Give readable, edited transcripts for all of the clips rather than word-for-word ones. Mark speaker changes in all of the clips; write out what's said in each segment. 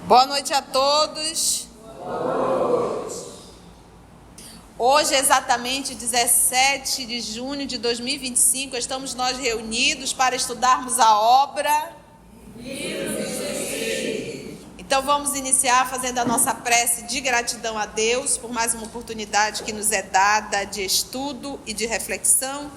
Speaker 1: Boa noite a todos. Hoje, exatamente 17 de junho de 2025, estamos nós reunidos para estudarmos a obra. Então vamos iniciar fazendo a nossa prece de gratidão a Deus por mais uma oportunidade que nos é dada de estudo e de reflexão.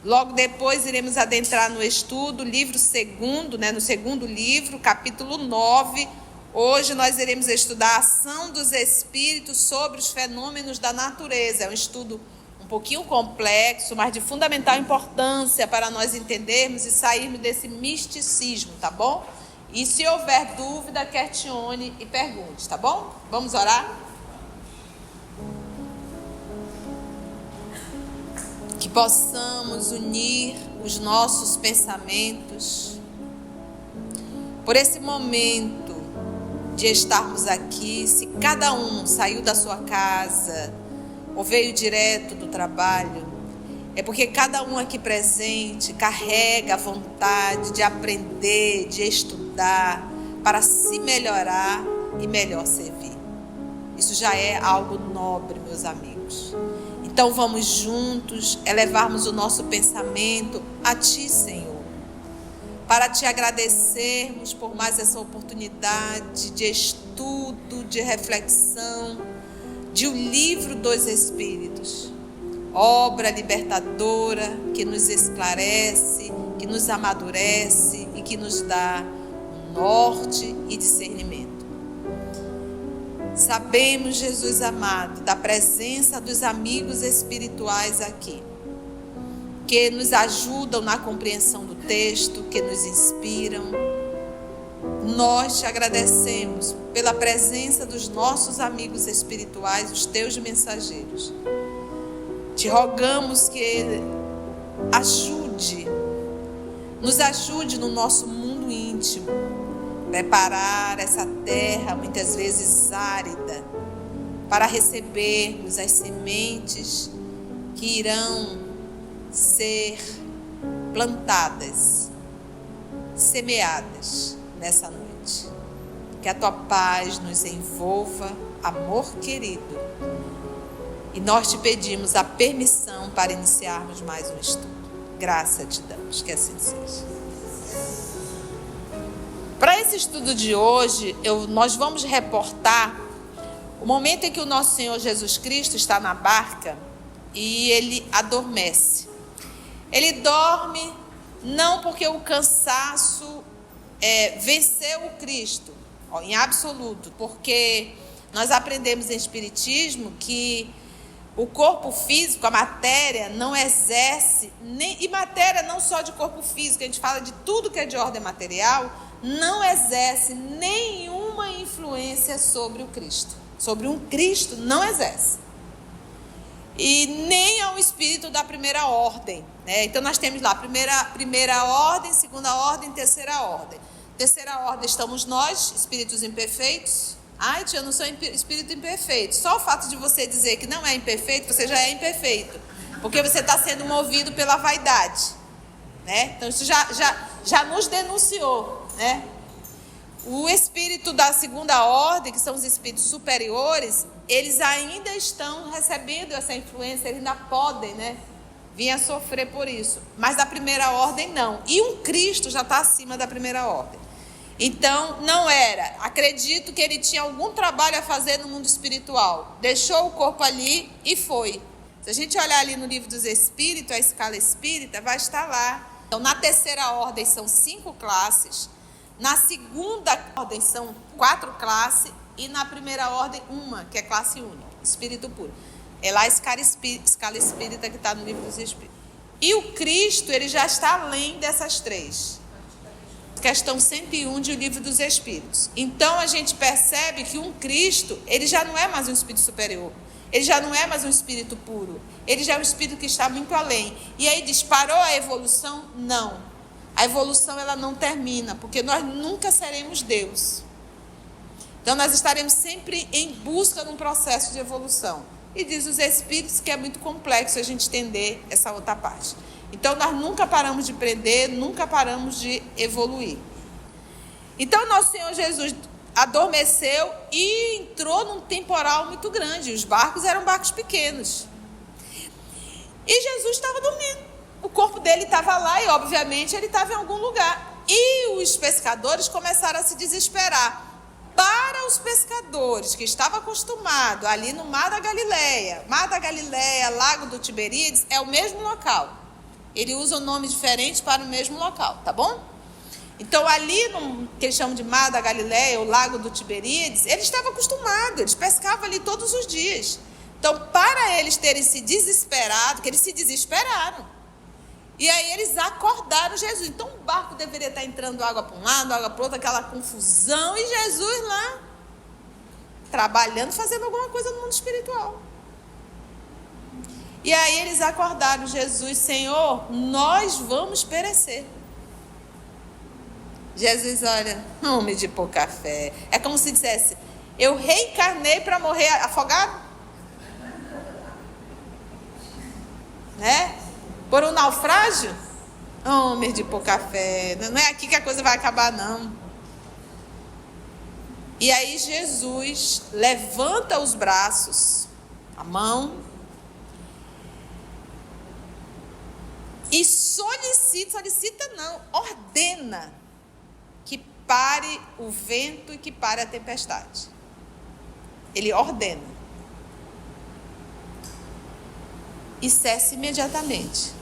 Speaker 1: Logo depois iremos adentrar no estudo, livro segundo, no segundo livro, capítulo 9. Hoje nós iremos estudar a ação dos espíritos sobre os fenômenos da natureza. É um estudo um pouquinho complexo, mas de fundamental importância para nós entendermos e sairmos desse misticismo, tá bom? E se houver dúvida, questione e pergunte, tá bom? Vamos orar? Que possamos unir os nossos pensamentos por esse momento de estarmos aqui. Se cada um saiu da sua casa ou veio direto do trabalho, é porque cada um aqui presente carrega a vontade de aprender, de estudar, para se melhorar e melhor servir. Isso já é algo nobre, meus amigos. Então vamos juntos elevarmos o nosso pensamento a Ti, Senhor, para Te agradecermos por mais essa oportunidade de estudo, de reflexão, de O Livro dos Espíritos. Obra libertadora que nos esclarece, que nos amadurece e que nos dá norte e discernimento. Sabemos, Jesus amado, da presença dos amigos espirituais aqui, que nos ajudam na compreensão do texto, que nos inspiram. Nós te agradecemos pela presença dos nossos amigos espirituais, os teus mensageiros. Te rogamos que nos ajude no nosso mundo íntimo, preparar essa terra, muitas vezes árida, para recebermos as sementes que irão ser plantadas, semeadas nessa noite. Que a tua paz nos envolva, amor querido. E nós te pedimos a permissão para iniciarmos mais um estudo. Graça te damos, que assim seja. Para esse estudo de hoje, nós vamos reportar o momento em que o nosso Senhor Jesus Cristo está na barca e ele adormece. Ele dorme não porque o cansaço venceu o Cristo, em absoluto, porque nós aprendemos em Espiritismo que o corpo físico, a matéria, não exerce, e matéria não só de corpo físico, a gente fala de tudo que é de ordem material, não exerce nenhuma influência sobre o Cristo. Sobre um Cristo não exerce. E nem ao espírito da primeira ordem, Então nós temos lá primeira ordem, segunda ordem, terceira ordem. Terceira ordem estamos nós, espíritos imperfeitos. Ai, tia, eu não sou espírito imperfeito. Só o fato de você dizer que não é imperfeito, você já é imperfeito. Porque você está sendo movido pela vaidade, Então isso já nos denunciou, O espírito da segunda ordem, que são os espíritos superiores, eles ainda estão recebendo essa influência, eles ainda podem, vir a sofrer por isso. Mas da primeira ordem, não. E um Cristo já está acima da primeira ordem. Então, não era. Acredito que ele tinha algum trabalho a fazer no mundo espiritual. Deixou o corpo ali e foi. Se a gente olhar ali no Livro dos Espíritos, a escala espírita, vai estar lá. Então, na terceira ordem são 5 classes. Na segunda ordem são 4 classes. E na primeira ordem, 1, que é classe única, espírito puro. É lá a escala espírita que está no Livro dos Espíritos. E o Cristo, ele já está além dessas 3. Questão 101 de O Livro dos Espíritos. Então a gente percebe que um Cristo, ele já não é mais um espírito superior. Ele já não é mais um espírito puro. Ele já é um espírito que está muito além. E aí diz, parou a evolução? Não. A evolução ela não termina, porque nós nunca seremos Deus. Então nós estaremos sempre em busca de um processo de evolução. E diz os Espíritos que é muito complexo a gente entender essa outra parte. Então nós nunca paramos de aprender, nunca paramos de evoluir. Então nosso Senhor Jesus adormeceu e entrou num temporal muito grande. Os barcos eram barcos pequenos. E Jesus estava dormindo. O corpo dele estava lá e, obviamente, ele estava em algum lugar. E os pescadores começaram a se desesperar. Para os pescadores que estavam acostumados ali no Mar da Galileia, Lago do Tiberíades, é o mesmo local. Ele usa um nome diferente para o mesmo local, tá bom? Então, ali no que eles chamam de Mar da Galileia, o Lago do Tiberíades, eles estavam acostumados, eles pescavam ali todos os dias. Então, para eles terem se desesperado, que eles se desesperaram. E aí eles acordaram Jesus. Então o barco deveria estar entrando água para um lado, água para o outro, aquela confusão. E Jesus lá, trabalhando, fazendo alguma coisa no mundo espiritual. E aí eles acordaram Jesus: Senhor, nós vamos perecer. Jesus olha: homem de pouca fé. É como se dissesse: eu reencarnei para morrer afogado? Né? Por um naufrágio? Homem de pouca fé. Não é aqui que a coisa vai acabar, não. E aí Jesus levanta os braços, a mão, e solicita não, ordena que pare o vento e que pare a tempestade. Ele ordena. E cessa imediatamente.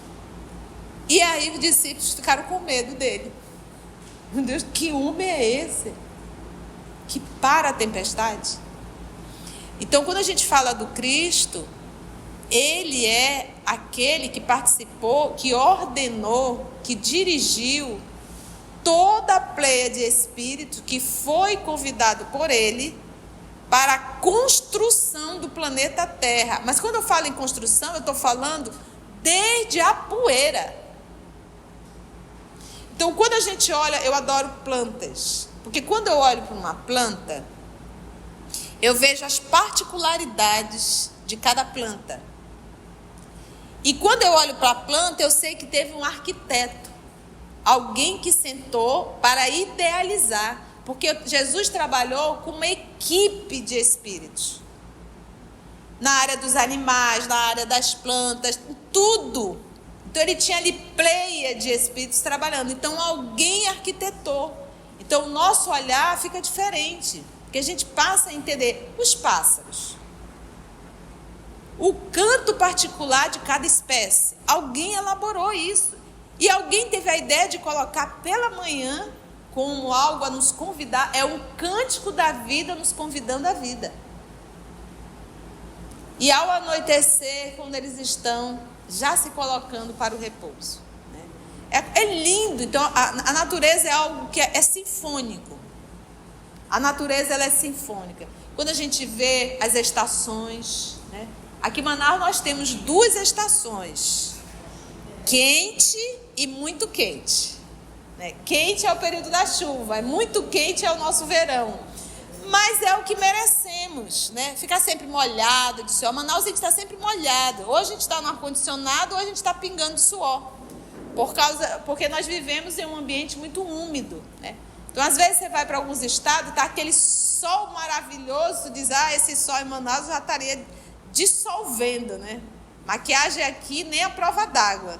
Speaker 1: E aí os discípulos ficaram com medo dele. Meu Deus, que homem é esse? Que para a tempestade? Então, quando a gente fala do Cristo, ele é aquele que participou, que ordenou, que dirigiu toda a pleia de espírito que foi convidado por ele para a construção do planeta Terra. Mas quando eu falo em construção, eu estou falando desde a poeira. Então, quando a gente olha, eu adoro plantas, porque quando eu olho para uma planta, eu vejo as particularidades de cada planta. E quando eu olho para a planta, eu sei que teve um arquiteto, alguém que sentou para idealizar, porque Jesus trabalhou com uma equipe de espíritos, na área dos animais, na área das plantas, tudo. Então ele tinha ali pleia de espíritos trabalhando. Então alguém arquitetou. Então o nosso olhar fica diferente, porque a gente passa a entender os pássaros, o canto particular de cada espécie. Alguém elaborou isso. E alguém teve a ideia de colocar pela manhã como algo a nos convidar. É um cântico da vida nos convidando à vida. E ao anoitecer, quando eles estão já se colocando para o repouso. Né? É lindo. Então, a natureza é algo que é sinfônico. A natureza ela é sinfônica. Quando a gente vê as estações, né? Aqui em Manaus nós temos 2 estações. Quente e muito quente. Né? Quente é o período da chuva, muito quente é o nosso verão. Mas é o que merecemos, né? Ficar sempre molhado de suor. Manaus a gente está sempre molhado. Ou a gente está no ar-condicionado ou a gente está pingando de suor. Porque nós vivemos em um ambiente muito úmido, né? Então, às vezes, você vai para alguns estados, está aquele sol maravilhoso, diz, esse sol em Manaus já estaria dissolvendo, né? Maquiagem aqui nem a prova d'água.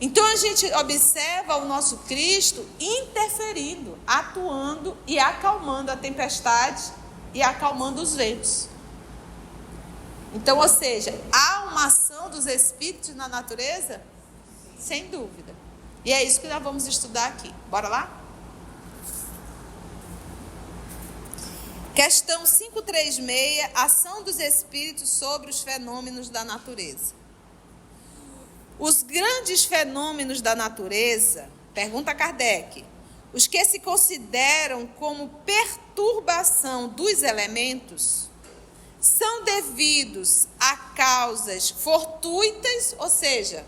Speaker 1: Então a gente observa o nosso Cristo interferindo, atuando e acalmando a tempestade e acalmando os ventos. Então, ou seja, há uma ação dos espíritos na natureza? Sem dúvida. E é isso que nós vamos estudar aqui. Bora lá? Questão 536, ação dos espíritos sobre os fenômenos da natureza. Os grandes fenômenos da natureza, pergunta Kardec, os que se consideram como perturbação dos elementos, são devidos a causas fortuitas, ou seja,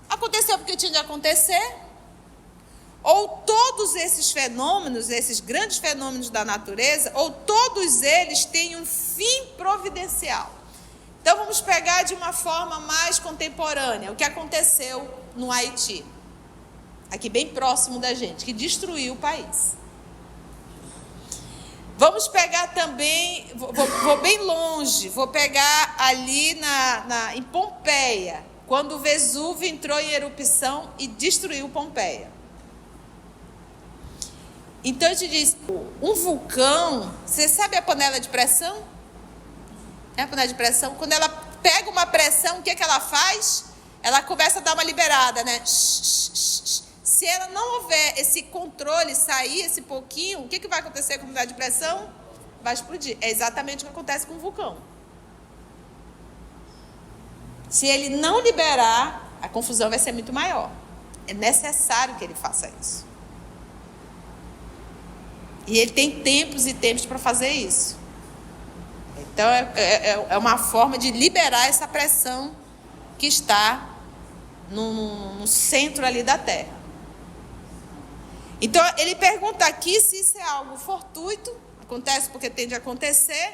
Speaker 1: aconteceu porque tinha de acontecer, ou todos esses fenômenos, esses grandes fenômenos da natureza, ou todos eles têm um fim providencial. Então, vamos pegar de uma forma mais contemporânea o que aconteceu no Haiti, aqui bem próximo da gente, que destruiu o país. Vamos pegar também, vou bem longe, vou pegar ali em Pompeia, quando o Vesúvio entrou em erupção e destruiu Pompeia. Então a gente diz, um vulcão, você sabe a panela de pressão? É a panela de pressão? Quando ela pega uma pressão, o que ela faz? Ela começa a dar uma liberada, né? Se ela não houver esse controle, sair esse pouquinho, o que vai acontecer com a panela de pressão? Vai explodir. É exatamente o que acontece com o vulcão. Se ele não liberar, a confusão vai ser muito maior. É necessário que ele faça isso. E ele tem tempos e tempos para fazer isso. Então, é uma forma de liberar essa pressão que está no centro ali da Terra. Então, ele pergunta aqui se isso é algo fortuito, acontece porque tem de acontecer,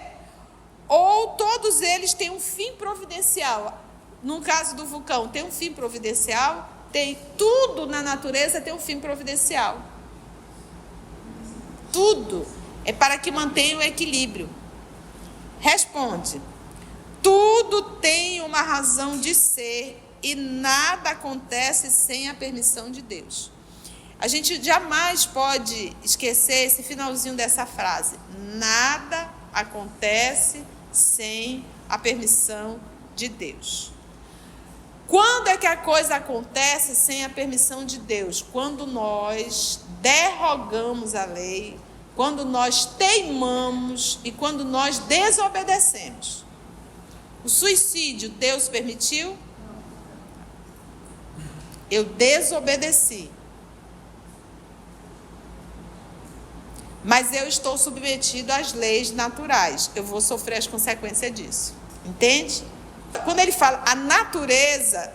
Speaker 1: ou todos eles têm um fim providencial. No caso do vulcão, tem um fim providencial, tudo na natureza tem um fim providencial. Tudo é para que mantenha o equilíbrio. Responde: tudo tem uma razão de ser e nada acontece sem a permissão de Deus. A gente jamais pode esquecer esse finalzinho dessa frase. Nada acontece sem a permissão de Deus. Quando é que a coisa acontece sem a permissão de Deus? Quando nós derrogamos a lei, quando nós teimamos e quando nós desobedecemos. O suicídio, Deus permitiu? Eu desobedeci. Mas eu estou submetido às leis naturais. Eu vou sofrer as consequências disso. Entende? Quando ele fala a natureza,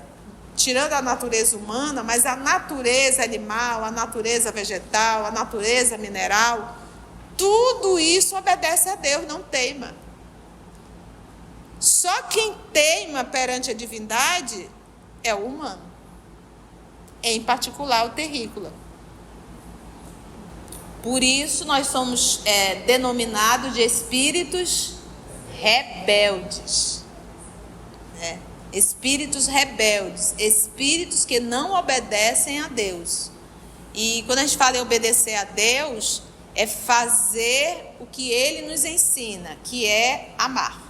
Speaker 1: tirando a natureza humana, mas a natureza animal, a natureza vegetal, a natureza mineral, tudo isso obedece a Deus, não teima. Só quem teima perante a divindade é o humano. Em particular o terrícola. Por isso nós somos denominados de espíritos rebeldes. Espíritos rebeldes, espíritos que não obedecem a Deus. E quando a gente fala em obedecer a Deus, é fazer o que Ele nos ensina, que é amar.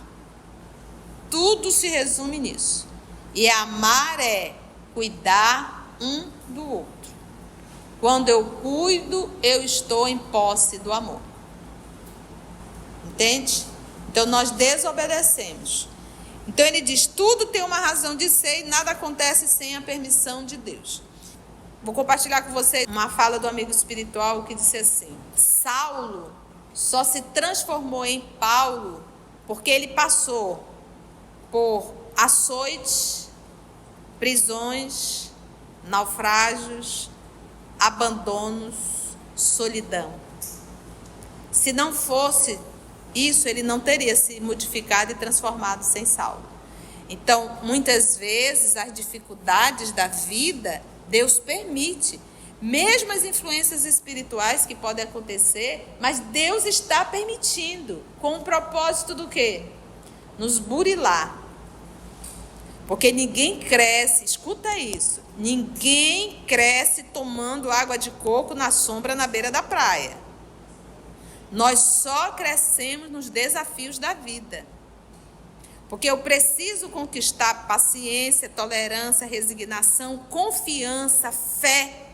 Speaker 1: Tudo se resume nisso. E amar é cuidar um do outro. Quando eu cuido, eu estou em posse do amor. Entende? Então nós desobedecemos. Então ele diz, tudo tem uma razão de ser e nada acontece sem a permissão de Deus. Vou compartilhar com você uma fala do amigo espiritual que disse assim: Saulo só se transformou em Paulo porque ele passou por açoites, prisões, naufrágios, abandonos, solidão. Se não fosse isso, ele não teria se modificado e transformado sem Saulo. Então, muitas vezes, as dificuldades da vida, Deus permite. Mesmo as influências espirituais que podem acontecer, mas Deus está permitindo. Com o propósito do quê? Nos burilar. Porque ninguém cresce, escuta isso, ninguém cresce tomando água de coco na sombra na beira da praia. Nós só crescemos nos desafios da vida. Porque eu preciso conquistar paciência, tolerância, resignação, confiança, fé.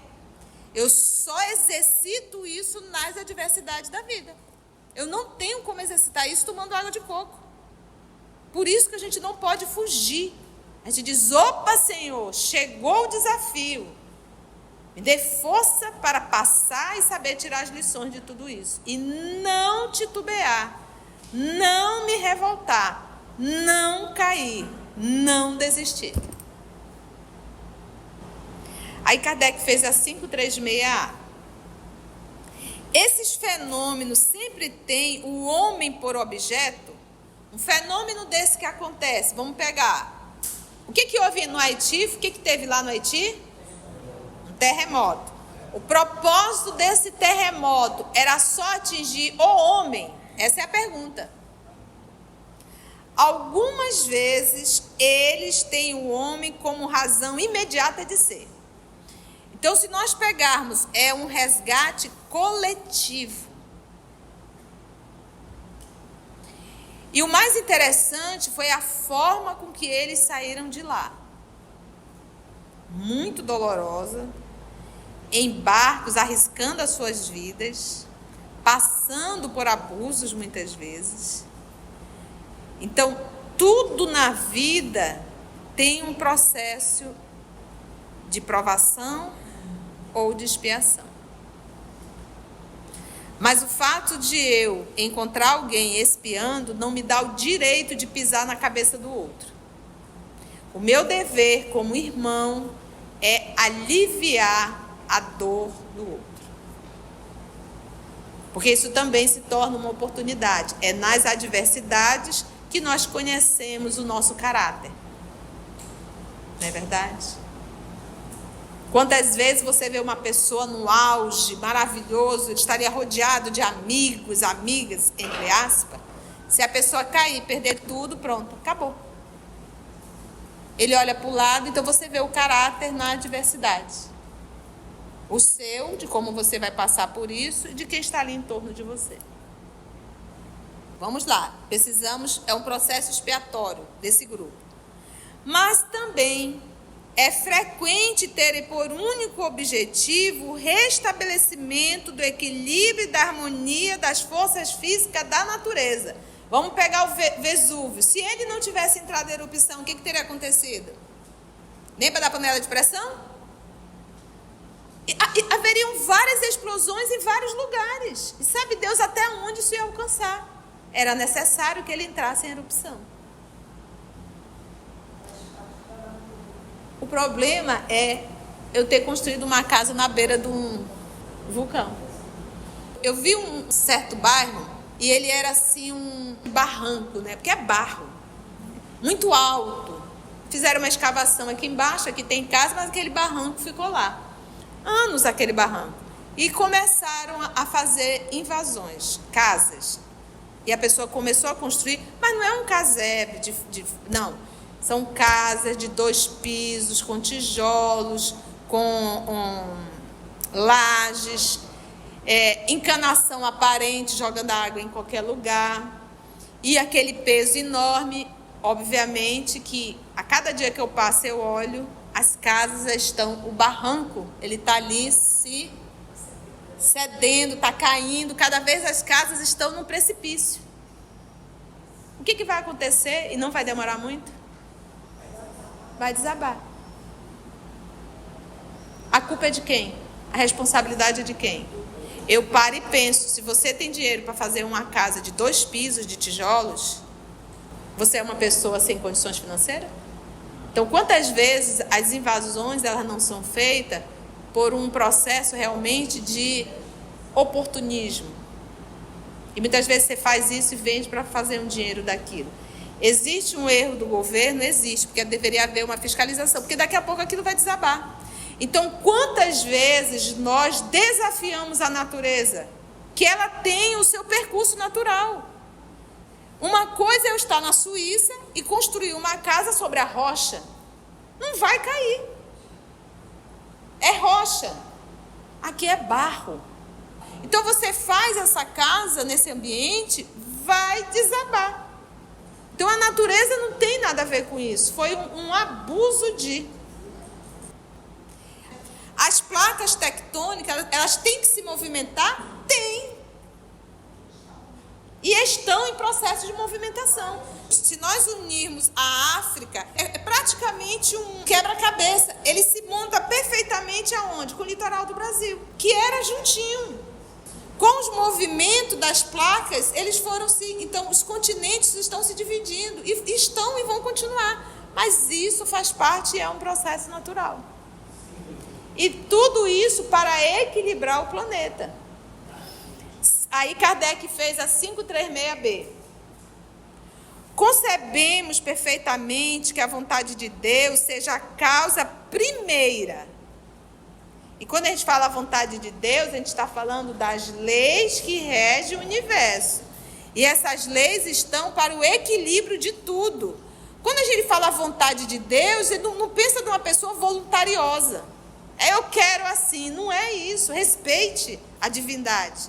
Speaker 1: Eu só exercito isso nas adversidades da vida. Eu não tenho como exercitar isso tomando água de coco. Por isso que a gente não pode fugir. A gente diz, opa, Senhor, chegou o desafio. Me dê força para passar e saber tirar as lições de tudo isso. E não titubear, não me revoltar, não cair, não desistir. Aí Kardec fez a 536A. Esses fenômenos sempre têm o homem por objeto. Um fenômeno desse que acontece, vamos pegar. O que houve no Haiti? O que teve lá no Haiti? Um terremoto. O propósito desse terremoto era só atingir o homem? Essa é a pergunta. Algumas vezes, eles têm o homem como razão imediata de ser. Então, se nós pegarmos, é um resgate coletivo. E o mais interessante foi a forma com que eles saíram de lá. Muito dolorosa, em barcos, arriscando as suas vidas, passando por abusos muitas vezes. Então, tudo na vida tem um processo de provação ou de expiação. Mas o fato de eu encontrar alguém expiando não me dá o direito de pisar na cabeça do outro. O meu dever como irmão é aliviar a dor do outro. Porque isso também se torna uma oportunidade. É nas adversidades que nós conhecemos o nosso caráter. Não é verdade? Quantas vezes você vê uma pessoa no auge, maravilhoso, estaria rodeado de amigos, amigas, entre aspas. Se a pessoa cair, perder tudo, pronto, acabou. Ele olha para o lado, então você vê o caráter na adversidade. O seu, de como você vai passar por isso, e de quem está ali em torno de você. Vamos lá, é um processo expiatório desse grupo. Mas também é frequente terem por único objetivo o restabelecimento do equilíbrio e da harmonia das forças físicas da natureza. Vamos pegar o Vesúvio. Se ele não tivesse entrado em erupção, o que teria acontecido? Lembra da panela de pressão? Haveriam várias explosões em vários lugares. E sabe Deus até onde isso ia alcançar? Era necessário que ele entrasse em erupção. O problema é eu ter construído uma casa na beira de um vulcão. Eu vi um certo bairro e ele era assim um barranco, né? Porque é barro, muito alto. Fizeram uma escavação aqui embaixo, aqui tem casa, mas aquele barranco ficou lá. Anos aquele barranco. E começaram a fazer invasões, casas. E a pessoa começou a construir, mas não é um casebre, não. São casas de 2 pisos, com tijolos, com lajes, encanação aparente, jogando água em qualquer lugar. E aquele peso enorme, obviamente que a cada dia que eu passo eu olho, as casas estão, o barranco, ele está ali se cedendo, está caindo, cada vez as casas estão num precipício. O que vai acontecer e não vai demorar muito? Vai desabar. A culpa é de quem? A responsabilidade é de quem? Eu paro e penso, se você tem dinheiro para fazer uma casa de 2 pisos de tijolos, você é uma pessoa sem condições financeiras? Então, quantas vezes as invasões elas não são feitas por um processo realmente de oportunismo? E muitas vezes você faz isso e vende para fazer um dinheiro daquilo. Existe um erro do governo? Existe, porque deveria haver uma fiscalização, porque daqui a pouco aquilo vai desabar. Então, quantas vezes nós desafiamos a natureza? Que ela tem o seu percurso natural. Uma coisa é eu estar na Suíça e construir uma casa sobre a rocha. Não vai cair. É rocha. Aqui é barro. Então você faz essa casa nesse ambiente, vai desabar. Então a natureza não tem nada a ver com isso. Foi um abuso de... As placas tectônicas, elas têm que se movimentar? Tem. E estão em processo de movimentação. Se nós unirmos a África, é praticamente um quebra-cabeça. Ele se monta perfeitamente aonde? Com o litoral do Brasil, que era juntinho. Com os movimentos das placas, eles foram se... Então, os continentes estão se dividindo. E estão e vão continuar. Mas isso faz parte e é um processo natural. E tudo isso para equilibrar o planeta. Aí Kardec fez a 536b. Concebemos perfeitamente que a vontade de Deus seja a causa primeira E quando a gente fala a vontade de Deus, a gente está falando das leis que regem o universo. E essas leis estão para o equilíbrio de tudo. Quando a gente fala a vontade de Deus, ele não pensa numa pessoa voluntariosa. Eu quero assim. Não é isso. Respeite a divindade.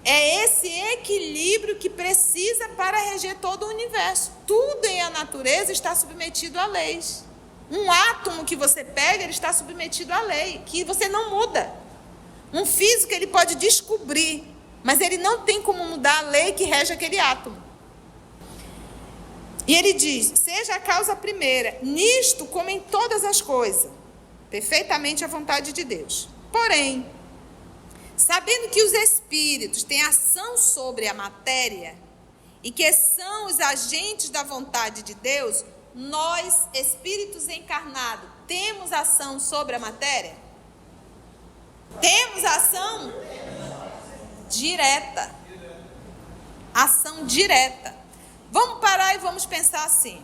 Speaker 1: É esse equilíbrio que precisa para reger todo o universo. Tudo em a natureza está submetido a leis. Um átomo que você pega, ele está submetido à lei, que você não muda. Um físico, ele pode descobrir, mas ele não tem como mudar a lei que rege aquele átomo. E ele diz, seja a causa primeira, nisto como em todas as coisas, perfeitamente a vontade de Deus. Porém, sabendo que os espíritos têm ação sobre a matéria, e que são os agentes da vontade de Deus, nós, espíritos encarnados, temos ação sobre a matéria? Temos ação direta. Ação direta. Vamos parar e vamos pensar assim.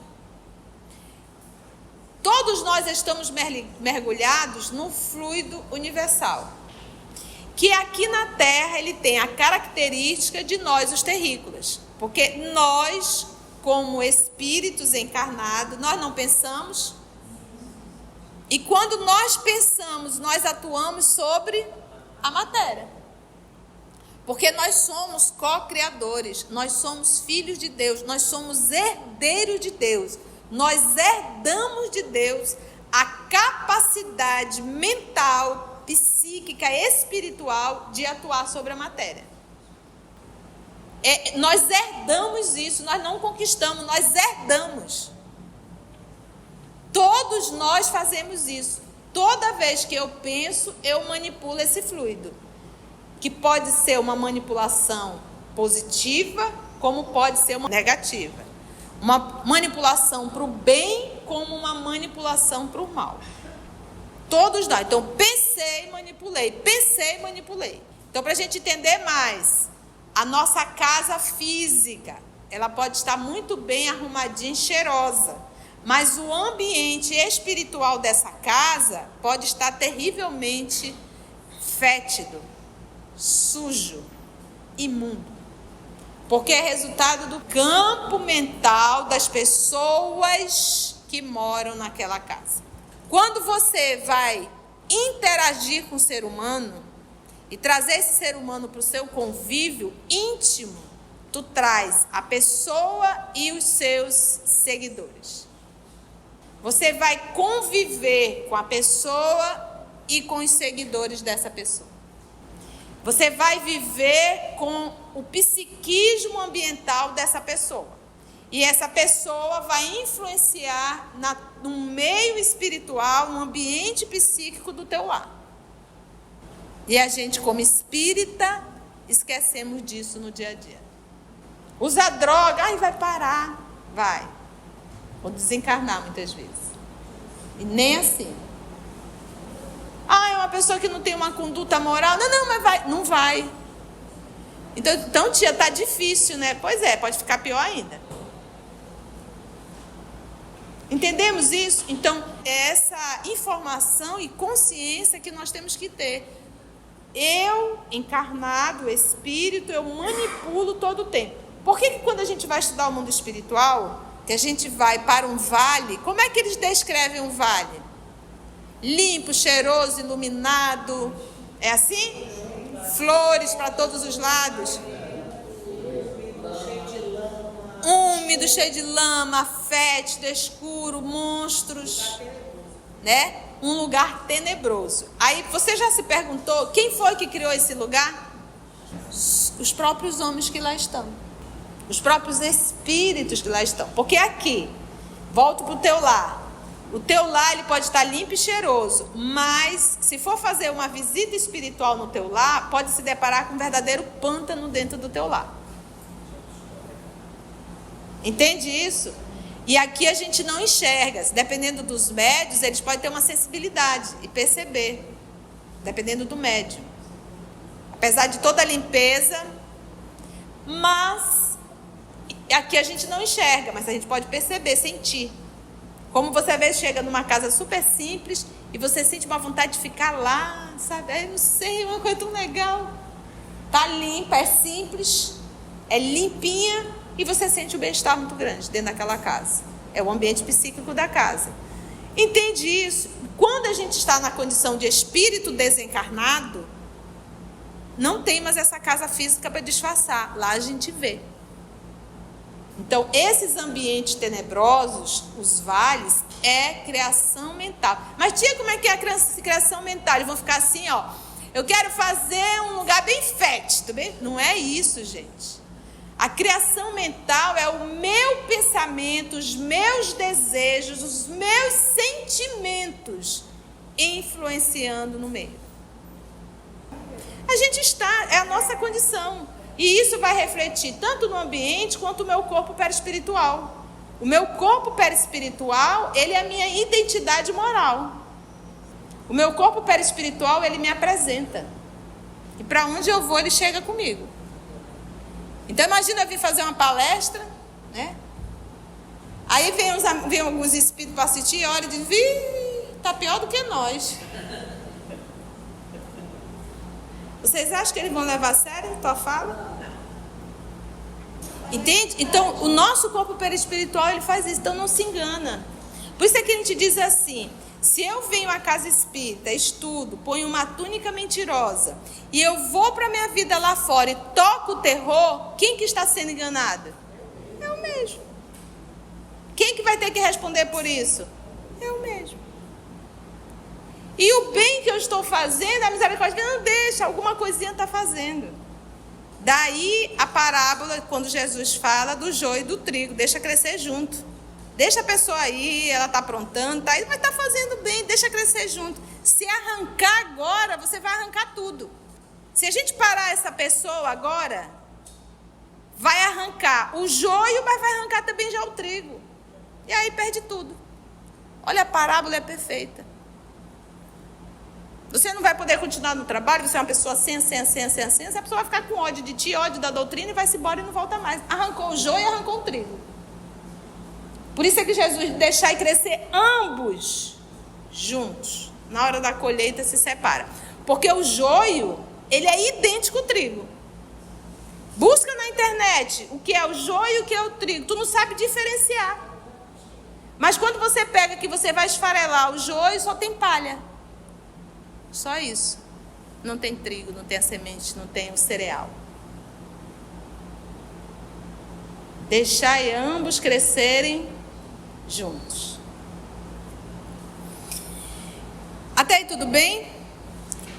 Speaker 1: Todos nós estamos mergulhados no fluido universal, que aqui na Terra ele tem a característica de nós, os terrícolas, porque nós, como espíritos encarnados, nós não pensamos. E quando nós pensamos, nós atuamos sobre a matéria. Porque nós somos co-criadores, nós somos filhos de Deus, nós somos herdeiros de Deus. Nós herdamos de Deus a capacidade mental, psíquica, espiritual de atuar sobre a matéria. Nós herdamos isso, nós não conquistamos, nós herdamos. Todos nós fazemos isso. Toda vez que eu penso, eu manipulo esse fluido, que pode ser uma manipulação positiva, como pode ser uma negativa. Uma manipulação para o bem, como uma manipulação para o mal. Todos nós. Então, pensei, manipulei. Então, para a gente entender mais, a nossa casa física, ela pode estar muito bem arrumadinha, cheirosa, mas o ambiente espiritual dessa casa pode estar terrivelmente fétido, sujo, imundo, porque é resultado do campo mental das pessoas que moram naquela casa. Quando você vai interagir com o ser humano, e trazer esse ser humano para o seu convívio íntimo, tu traz a pessoa e os seus seguidores. Você vai conviver com a pessoa e com os seguidores dessa pessoa. Você vai viver com o psiquismo ambiental dessa pessoa. E essa pessoa vai influenciar no meio espiritual, no ambiente psíquico do teu lar. E a gente, como espírita, esquecemos disso no dia a dia. Usa droga, vai parar. Vai. Vou desencarnar muitas vezes. E nem assim. É uma pessoa que não tem uma conduta moral. Não, mas vai. Não vai. Então, tia, tá difícil, né? Pois é, pode ficar pior ainda. Entendemos isso? Então, é essa informação e consciência que nós temos que ter. Eu, encarnado, espírito, eu manipulo todo o tempo. Por que quando a gente vai estudar o mundo espiritual, que a gente vai para um vale, como é que eles descrevem um vale? Limpo, cheiroso, iluminado. É assim? Flores para todos os lados. Úmido, cheio de lama, fétido, escuro, monstros, né? Um lugar tenebroso. Aí você já se perguntou, quem foi que criou esse lugar? Os próprios homens que lá estão. Os próprios espíritos que lá estão. Porque aqui, volto para o teu lar. O teu lar ele pode estar limpo e cheiroso, mas se for fazer uma visita espiritual no teu lar, pode se deparar com um verdadeiro pântano dentro do teu lar. Entende isso? E aqui a gente não enxerga. Dependendo dos médios, eles podem ter uma sensibilidade e perceber. Dependendo do médium. Apesar de toda a limpeza, mas aqui a gente não enxerga, mas a gente pode perceber, sentir. Como você às vezes chega numa casa super simples e você sente uma vontade de ficar lá, sabe? Aí não sei, uma coisa tão legal. Tá limpa, é simples, é limpinha e você sente um bem-estar muito grande dentro daquela casa. É o ambiente psíquico da casa. Entende isso? Quando a gente está na condição de espírito desencarnado, não tem mais essa casa física para disfarçar. Lá a gente vê. Então, esses ambientes tenebrosos, os vales, é criação mental. Mas, tia, como é que é a criação mental? Eles vão ficar assim, ó. Eu quero fazer um lugar bem fétido. Bem? Não é isso, gente. A criação mental é o meu pensamento, os meus desejos, os meus sentimentos influenciando no meio. A gente está, é a nossa condição. E isso vai refletir tanto no ambiente quanto no meu corpo perispiritual. O meu corpo perispiritual, ele é a minha identidade moral. O meu corpo perispiritual, ele me apresenta. E para onde eu vou, ele chega comigo. Então imagina eu vir fazer uma palestra, né? Aí vem alguns espíritos para assistir e olham e dizem, está pior do que nós. Vocês acham que eles vão levar a sério a tua fala? Entende? Então, o nosso corpo perispiritual, ele faz isso, então não se engana. Por isso é que a gente diz assim, se eu venho à casa espírita, estudo, ponho uma túnica mentirosa, e eu vou para a minha vida lá fora e toco o terror, quem que está sendo enganado? Eu mesmo. Quem que vai ter que responder por isso? Eu mesmo. E o bem que eu estou fazendo, a misericórdia não deixa, alguma coisinha está fazendo. Daí a parábola, quando Jesus fala do joio e do trigo, deixa crescer junto. Deixa a pessoa aí, ela está aprontando, tá aí, mas está fazendo bem, deixa crescer junto. Se arrancar agora, você vai arrancar tudo. Se a gente parar essa pessoa agora, vai arrancar o joio, mas vai arrancar também já o trigo. E aí perde tudo. Olha, a parábola é perfeita. Você não vai poder continuar no trabalho, você é uma pessoa sem, a pessoa vai ficar com ódio de ti, ódio da doutrina e vai-se embora e não volta mais. Arrancou o joio e arrancou o trigo. Por isso é que Jesus deixar crescer ambos juntos. Na hora da colheita se separa. Porque o joio, ele é idêntico ao trigo. Busca na internet o que é o joio e o que é o trigo. Tu não sabe diferenciar. Mas quando você pega que você vai esfarelar o joio, só tem palha. Só isso. Não tem trigo, não tem a semente, não tem o cereal. Deixai ambos crescerem juntos. Até aí tudo bem?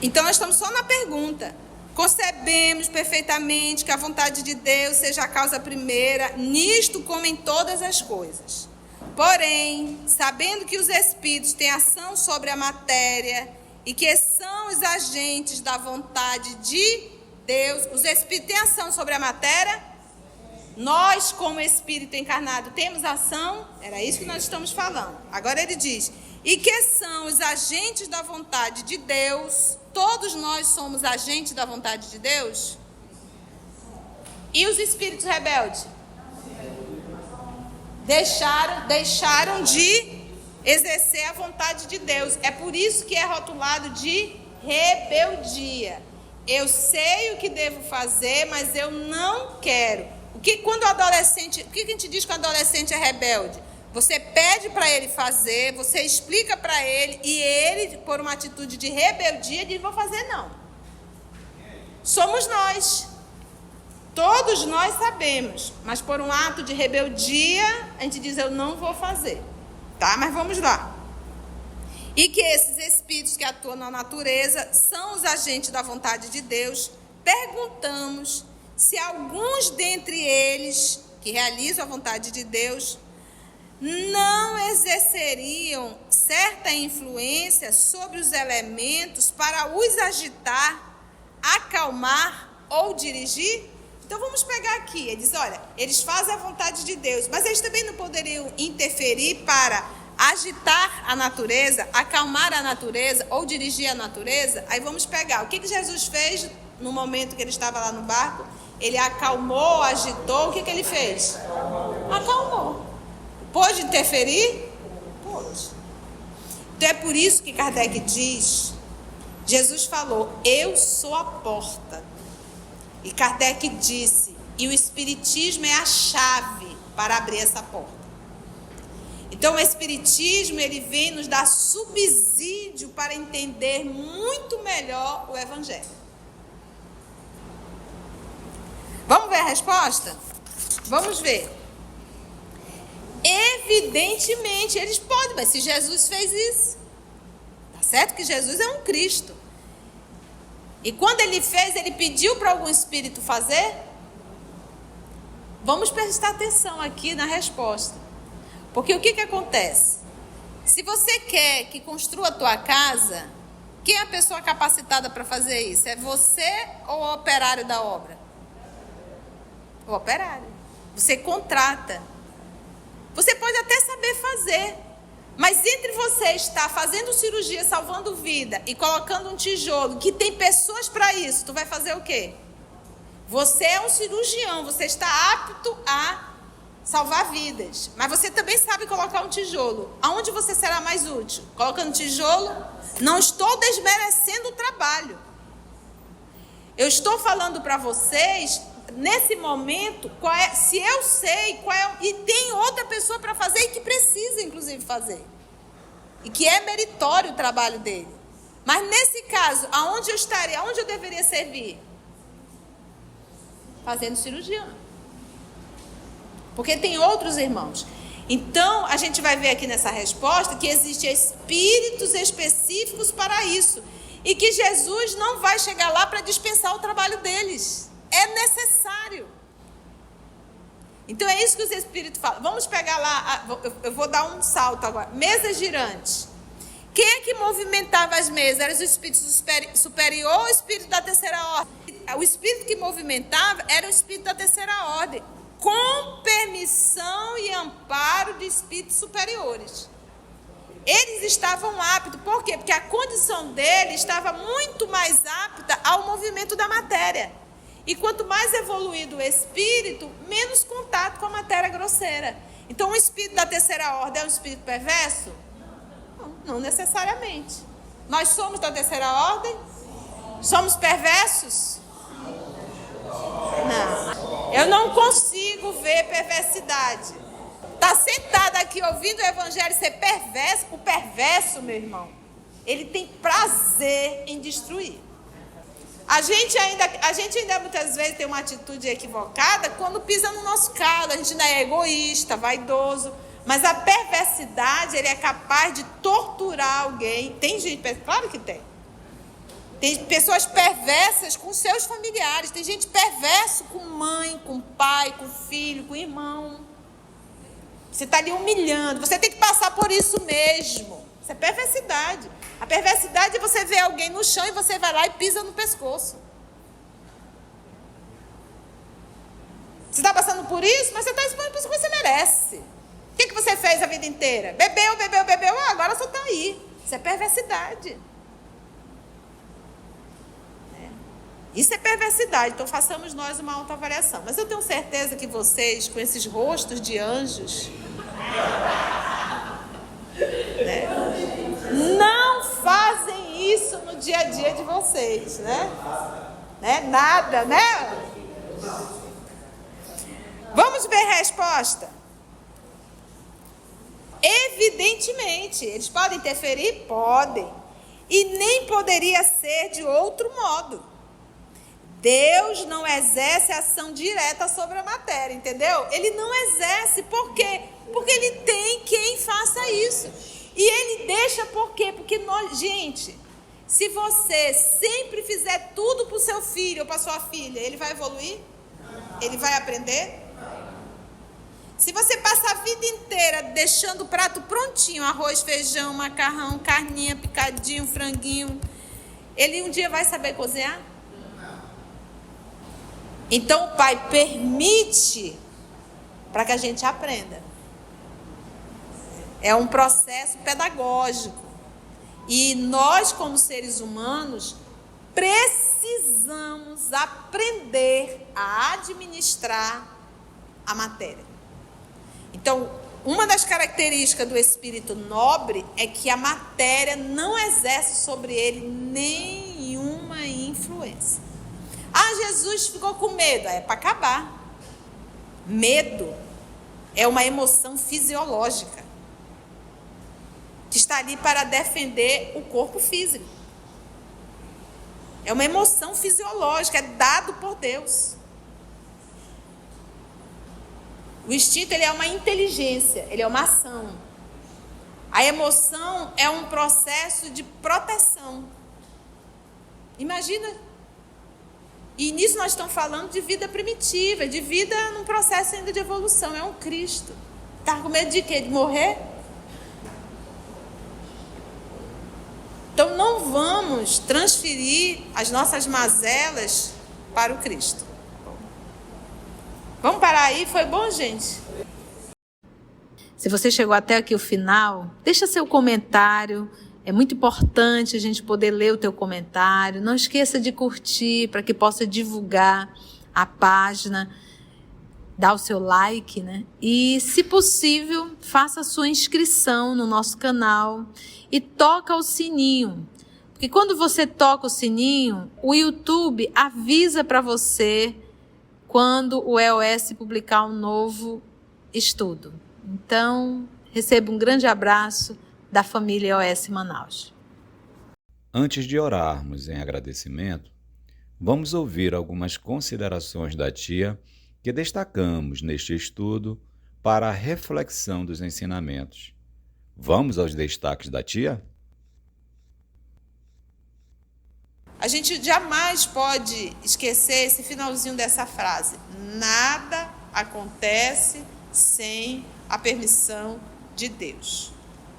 Speaker 1: Então nós estamos só na pergunta. Concebemos perfeitamente que a vontade de Deus seja a causa primeira, nisto como em todas as coisas. Porém, sabendo que os espíritos têm ação sobre a matéria e que são os agentes da vontade de Deus, os espíritos têm ação sobre a matéria? Nós, como espírito encarnado, temos ação? Era isso que nós estamos falando. Agora ele diz, e que são os agentes da vontade de Deus? Todos nós somos agentes da vontade de Deus? E os espíritos rebeldes? Deixaram de exercer a vontade de Deus. É por isso que é rotulado de rebeldia. Eu sei o que devo fazer, mas eu não quero. O que a gente diz quando o adolescente é rebelde? Você pede para ele fazer, você explica para ele, e ele, por uma atitude de rebeldia, diz, vou fazer não. Somos nós. Todos nós sabemos, mas por um ato de rebeldia, a gente diz, eu não vou fazer. Tá? Mas vamos lá. E que esses espíritos que atuam na natureza são os agentes da vontade de Deus. Perguntamos se alguns dentre eles, que realizam a vontade de Deus, não exerceriam certa influência sobre os elementos para os agitar, acalmar ou dirigir? Então vamos pegar aqui, ele diz, olha, eles fazem a vontade de Deus, mas eles também não poderiam interferir para agitar a natureza, acalmar a natureza ou dirigir a natureza? Aí vamos pegar, o que Jesus fez no momento que ele estava lá no barco? Ele acalmou, agitou, o que ele fez? Acalmou. Pôde interferir? Pôde. Então é por isso que Kardec diz, Jesus falou, eu sou a porta. E Kardec disse, e o Espiritismo é a chave para abrir essa porta. Então o Espiritismo, ele vem nos dar subsídio para entender muito melhor o Evangelho. Vamos ver a resposta? Vamos ver. Evidentemente, eles podem, mas se Jesus fez isso, tá certo que Jesus é um Cristo. E quando ele fez, ele pediu para algum espírito fazer? Vamos prestar atenção aqui na resposta. Porque o que acontece? Se você quer que construa a tua casa, quem é a pessoa capacitada para fazer isso? É você ou o operário da obra? O operário. Você contrata. Você pode até saber fazer, mas entre você estar fazendo cirurgia, salvando vida e colocando um tijolo, que tem pessoas para isso, tu vai fazer o quê? Você é um cirurgião, você está apto a salvar vidas, mas você também sabe colocar um tijolo. Aonde você será mais útil? Colocando tijolo? Não estou desmerecendo o trabalho. Eu estou falando para vocês, nesse momento, se eu sei qual é, e tem outra pessoa para fazer e que precisa, inclusive, fazer. E que é meritório o trabalho dele. Mas nesse caso, aonde eu estaria, aonde eu deveria servir? Fazendo cirurgia. Porque tem outros irmãos. Então, a gente vai ver aqui nessa resposta que existem espíritos específicos para isso. E que Jesus não vai chegar lá para dispensar o trabalho deles. É necessário. Então, é isso que os espíritos falam. Vamos pegar lá, eu vou dar um salto agora. Mesa girante. Quem é que movimentava as mesas? Era o espírito superior ou o espírito da terceira ordem? O espírito que movimentava era o espírito da terceira ordem, com permissão e amparo de espíritos superiores. Eles estavam aptos. Por quê? Porque a condição deles estava muito mais apta ao movimento da matéria. E quanto mais evoluído o espírito, menos contato com a matéria grosseira. Então, o espírito da terceira ordem é um espírito perverso? Não necessariamente. Nós somos da terceira ordem? Somos perversos? Não. Eu não consigo ver perversidade. Está sentado aqui ouvindo o evangelho ser perverso? O perverso, meu irmão, ele tem prazer em destruir. A gente ainda muitas vezes tem uma atitude equivocada quando pisa no nosso calo. A gente ainda é egoísta, vaidoso. Mas a perversidade, ele é capaz de torturar alguém. Tem gente, claro que tem. Tem pessoas perversas com seus familiares. Tem gente perversa com mãe, com pai, com filho, com irmão. Você está ali humilhando. Você tem que passar por isso mesmo. Isso é perversidade. A perversidade é você ver alguém no chão e você vai lá e pisa no pescoço. Você está passando por isso, mas você está expondo por isso que você merece. O que você fez a vida inteira? Bebeu. Agora só está aí. Isso é perversidade. Isso é perversidade. Então façamos nós uma autoavaliação. Mas eu tenho certeza que vocês, com esses rostos de anjos, não fazem isso no dia a dia de vocês, né? Nada, né? Vamos ver a resposta. Evidentemente, eles podem interferir? Podem. E nem poderia ser de outro modo. Deus não exerce ação direta sobre a matéria, entendeu? Ele não exerce, por quê? Porque ele tem quem faça isso. E ele deixa por quê? Porque nós, gente, se você sempre fizer tudo para o seu filho ou para sua filha, ele vai evoluir? Ele vai aprender? Se você passar a vida inteira deixando o prato prontinho, arroz, feijão, macarrão, carninha, picadinho, franguinho, ele um dia vai saber cozinhar? Então o Pai permite para que a gente aprenda. É um processo pedagógico. E nós, como seres humanos, precisamos aprender a administrar a matéria. Então, Uma das características do espírito nobre é que a matéria não exerce sobre ele nenhuma influência. Jesus ficou com medo. É para acabar. Medo é uma emoção fisiológica que está ali para defender o corpo físico. É uma emoção fisiológica, é dado por Deus. O instinto, ele é uma inteligência, ele é uma ação. A emoção é um processo de proteção. Imagina. E nisso nós estamos falando de vida primitiva, de vida num processo ainda de evolução. É um Cristo. Está com medo de quê? De morrer? Então não vamos transferir as nossas mazelas para o Cristo. Vamos parar aí? Foi bom, gente? Se você chegou até aqui o final, deixa seu comentário. É muito importante a gente poder ler o teu comentário. Não esqueça de curtir para que possa divulgar a página. Dá o seu like, né? E, se possível, faça a sua inscrição no nosso canal e toca o sininho. Porque quando você toca o sininho, o YouTube avisa para você quando o EOS publicar um novo estudo. Então, receba um grande abraço da família EOS Manaus.
Speaker 2: Antes de orarmos em agradecimento, vamos ouvir algumas considerações da tia que destacamos neste estudo para a reflexão dos ensinamentos. Vamos aos destaques da tia?
Speaker 1: A gente jamais pode esquecer esse finalzinho dessa frase. Nada acontece sem a permissão de Deus.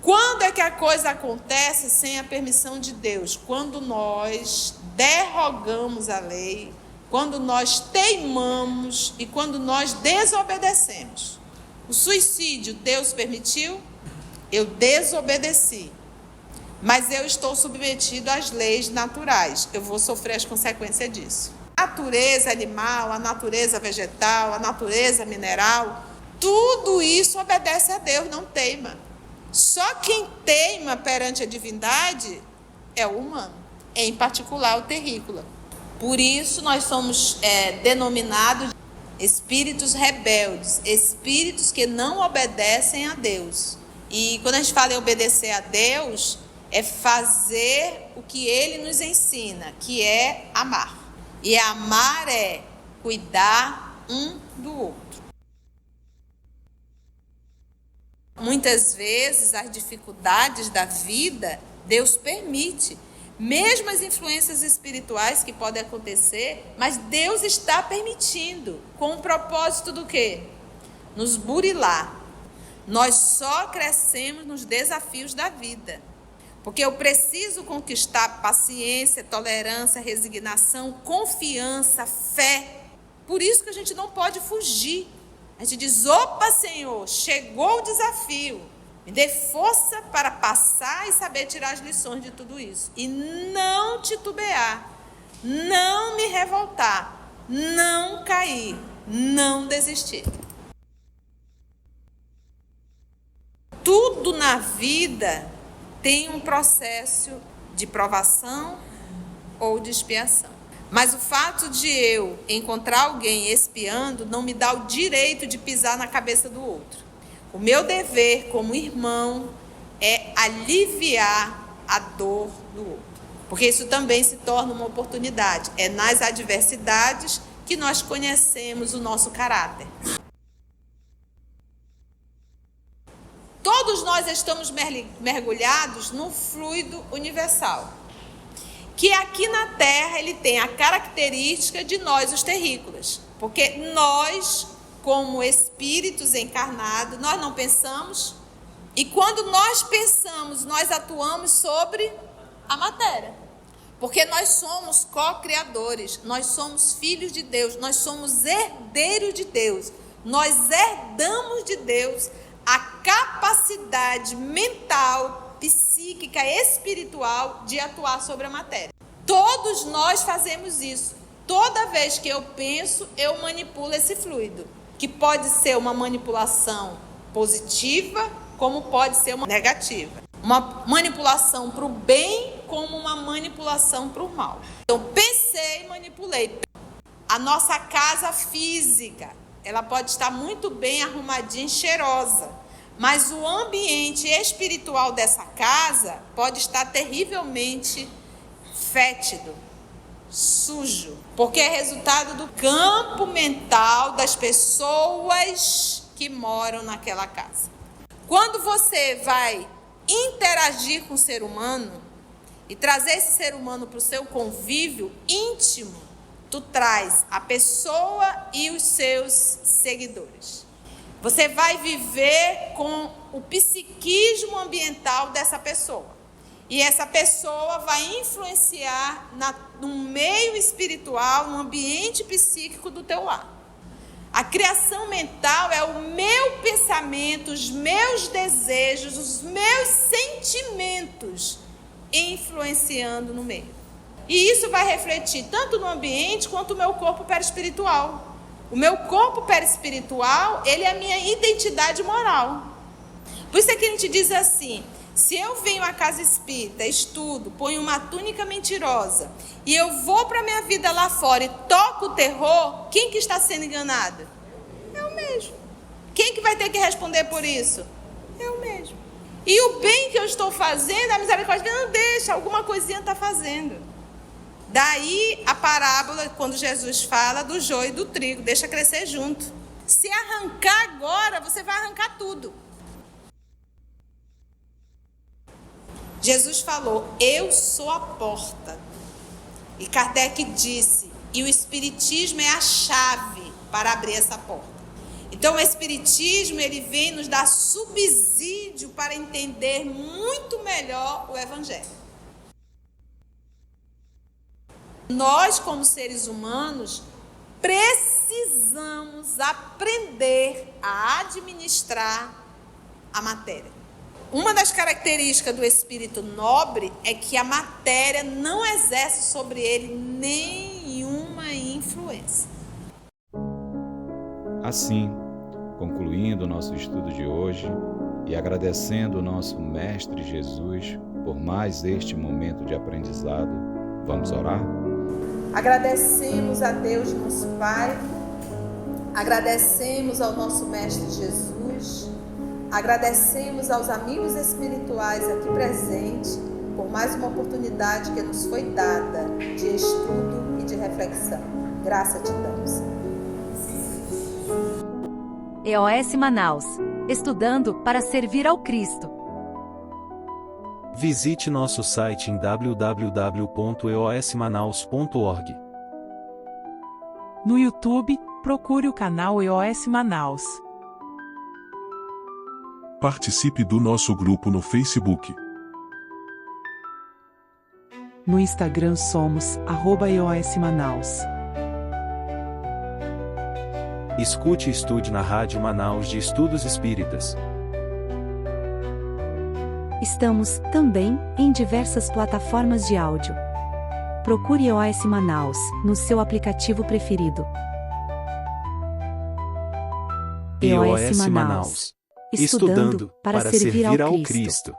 Speaker 1: Quando é que a coisa acontece sem a permissão de Deus? Quando nós derrogamos a lei, quando nós teimamos e quando nós desobedecemos. O suicídio Deus permitiu? Eu desobedeci. Mas eu estou submetido às leis naturais. Eu vou sofrer as consequências disso. A natureza animal, a natureza vegetal, a natureza mineral, tudo isso obedece a Deus, não teima. Só quem teima perante a divindade é o humano, em particular o terrícola. Por isso nós somos denominados espíritos rebeldes, espíritos que não obedecem a Deus. E quando a gente fala em obedecer a Deus, é fazer o que Ele nos ensina, que é amar. E amar é cuidar um do outro. Muitas vezes as dificuldades da vida, Deus permite. Mesmo as influências espirituais que podem acontecer, mas Deus está permitindo. Com o propósito do quê? Nos burilar. Nós só crescemos nos desafios da vida. Porque eu preciso conquistar paciência, tolerância, resignação, confiança, fé. Por isso que a gente não pode fugir. A gente diz, opa, Senhor, chegou o desafio. Me dê força para passar e saber tirar as lições de tudo isso. E não titubear, não me revoltar, não cair, não desistir. Tudo na vida tem um processo de provação ou de expiação. Mas o fato de eu encontrar alguém expiando não me dá o direito de pisar na cabeça do outro. O meu dever como irmão é aliviar a dor do outro. Porque isso também se torna uma oportunidade. É nas adversidades que nós conhecemos o nosso caráter. Todos nós estamos mergulhados num fluido universal, que aqui na Terra ele tem a característica de nós, os terrícolas, porque nós, como espíritos encarnados, nós não pensamos, e quando nós pensamos, nós atuamos sobre a matéria, porque nós somos co-criadores, nós somos filhos de Deus, nós somos herdeiros de Deus, nós herdamos de Deus a capacidade mental, psíquica, espiritual de atuar sobre a matéria. Todos nós fazemos isso. Toda vez que eu penso, eu manipulo esse fluido, que pode ser uma manipulação positiva, como pode ser uma negativa. Uma manipulação para o bem, como uma manipulação para o mal. Então, pensei e manipulei. A nossa casa física, ela pode estar muito bem arrumadinha e cheirosa, mas o ambiente espiritual dessa casa pode estar terrivelmente fétido, sujo, porque é resultado do campo mental das pessoas que moram naquela casa. Quando você vai interagir com o ser humano e trazer esse ser humano para o seu convívio íntimo, tu traz a pessoa e os seus seguidores. Você vai viver com o psiquismo ambiental dessa pessoa. E essa pessoa vai influenciar no meio espiritual, no ambiente psíquico do teu lar. A criação mental é o meu pensamento, os meus desejos, os meus sentimentos influenciando no meio. E isso vai refletir tanto no ambiente quanto no meu corpo perispiritual. O meu corpo perispiritual, ele é a minha identidade moral. Por isso é que a gente diz assim: se eu venho à casa espírita, estudo, ponho uma túnica mentirosa e eu vou para a minha vida lá fora e toco o terror, quem que está sendo enganado? Eu mesmo. Quem que vai ter que responder por isso? Eu mesmo. E o bem que eu estou fazendo, a misericórdia não deixa, alguma coisinha está fazendo. Daí a parábola, quando Jesus fala do joio e do trigo, deixa crescer junto. Se arrancar agora, você vai arrancar tudo. Jesus falou: eu sou a porta. E Kardec disse: e o Espiritismo é a chave para abrir essa porta. Então o Espiritismo, ele vem nos dar subsídio para entender muito melhor o Evangelho. Nós, como seres humanos, precisamos aprender a administrar a matéria. Uma das características do espírito nobre é que a matéria não exerce sobre ele nenhuma influência.
Speaker 2: Assim, concluindo o nosso estudo de hoje e agradecendo o nosso Mestre Jesus por mais este momento de aprendizado, vamos orar?
Speaker 1: Agradecemos a Deus, nosso Pai, agradecemos ao nosso Mestre Jesus, agradecemos aos amigos espirituais aqui presentes por mais uma oportunidade que nos foi dada de estudo e de reflexão. Graça te damos.
Speaker 3: EOS Manaus. Estudando para servir ao Cristo.
Speaker 4: Visite nosso site em www.eosmanaus.org.
Speaker 5: No YouTube, procure o canal EOS Manaus.
Speaker 6: Participe do nosso grupo no Facebook.
Speaker 5: No Instagram somos @EOS Manaus.
Speaker 4: Escute e estude na Rádio Manaus de Estudos Espíritas.
Speaker 3: Estamos, também, em diversas plataformas de áudio. Procure EOS Manaus, no seu aplicativo preferido.
Speaker 4: EOS Manaus. Estudando para servir ao Cristo.